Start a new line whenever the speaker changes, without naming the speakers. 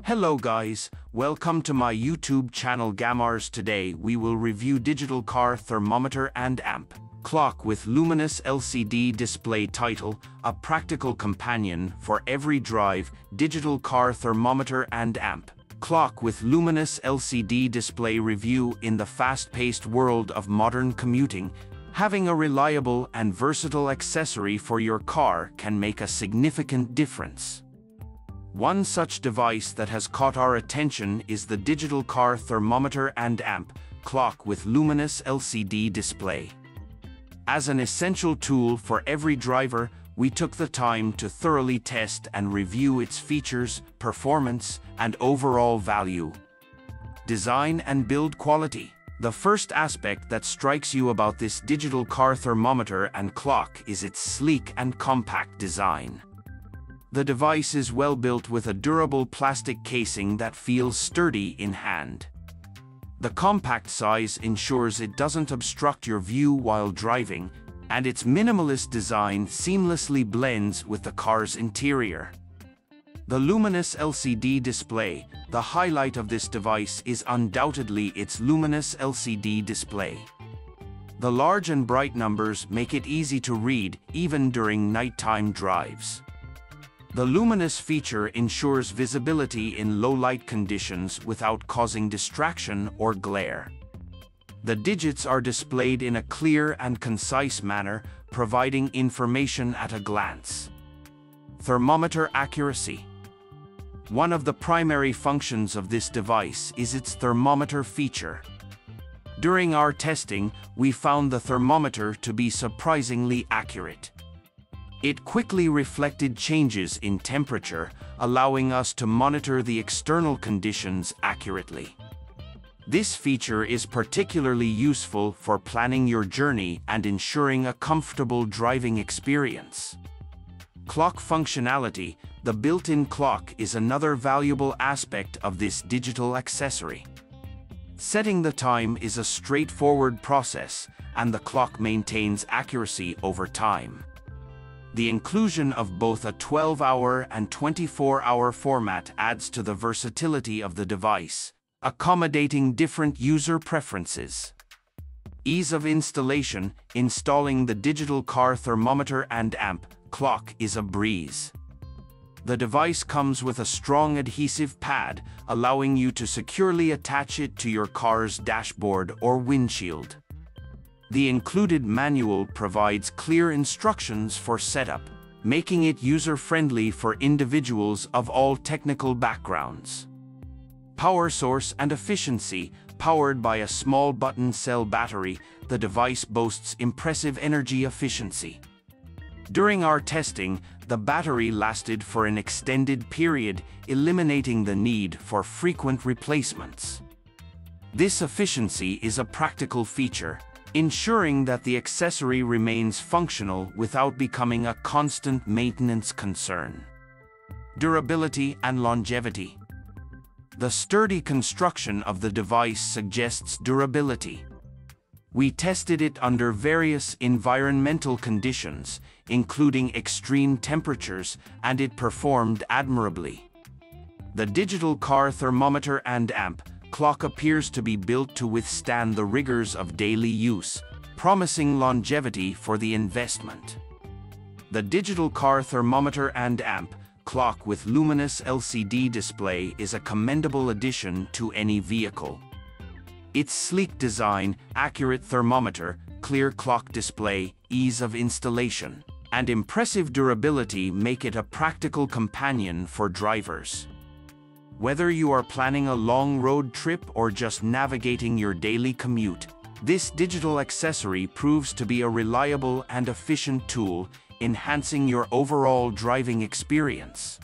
Hello guys, welcome to my YouTube channel GAMAARZ. Today we will review Digital Car Thermometer and Amp Clock with Luminous LCD display. Title: A practical companion for every drive. Digital Car Thermometer and Amp Clock with Luminous LCD display. Review. In the fast-paced world of modern commuting, having a reliable and versatile accessory for your car can make a significant difference. One such device that has caught our attention is the Digital Car Thermometer and Amp Clock with Luminous LCD display. As an essential tool for every driver, we took the time to thoroughly test and review its features, performance, and overall value. Design and build quality. The first aspect that strikes you about this Digital Car Thermometer and Clock is its sleek and compact design. The device is well built with a durable plastic casing that feels sturdy in hand. The compact size ensures it doesn't obstruct your view while driving, and its minimalist design seamlessly blends with the car's interior. The Luminous LCD display. The highlight of this device is undoubtedly its Luminous LCD display. The large and bright numbers make it easy to read even during nighttime drives. The Luminous feature ensures visibility in low-light conditions without causing distraction or glare. The digits are displayed in a clear and concise manner, providing information at a glance. Thermometer accuracy. One of the primary functions of this device is its thermometer feature. During our testing, we found the thermometer to be surprisingly accurate. It quickly reflected changes in temperature, allowing us to monitor the external conditions accurately. This feature is particularly useful for planning your journey and ensuring a comfortable driving experience. Clock functionality. The built-in clock is another valuable aspect of this digital accessory. Setting the time is a straightforward process, and the clock maintains accuracy over time. The inclusion of both a 12-hour and 24-hour format adds to the versatility of the device, accommodating different user preferences. Ease of installation. Installing the Digital Car Thermometer and Amp Clock is a breeze. The device comes with a strong adhesive pad, allowing you to securely attach it to your car's dashboard or windshield. The included manual provides clear instructions for setup, making it user-friendly for individuals of all technical backgrounds. Power source and efficiency. Powered by a small button cell battery, the device boasts impressive energy efficiency. During our testing, the battery lasted for an extended period, eliminating the need for frequent replacements. This efficiency is a practical feature, ensuring that the accessory remains functional without becoming a constant maintenance concern. Durability and longevity. The sturdy construction of the device suggests durability. We tested it under various environmental conditions, including extreme temperatures, and it performed admirably. The Digital Car Thermometer and Amp Clock appears to be built to withstand the rigors of daily use, promising longevity for the investment. The Digital Car Thermometer and Amp Clock with Luminous LCD display is a commendable addition to any vehicle. Its sleek design, accurate thermometer, clear clock display, ease of installation, and impressive durability make it a practical companion for drivers. Whether you are planning a long road trip or just navigating your daily commute, this digital accessory proves to be a reliable and efficient tool, enhancing your overall driving experience.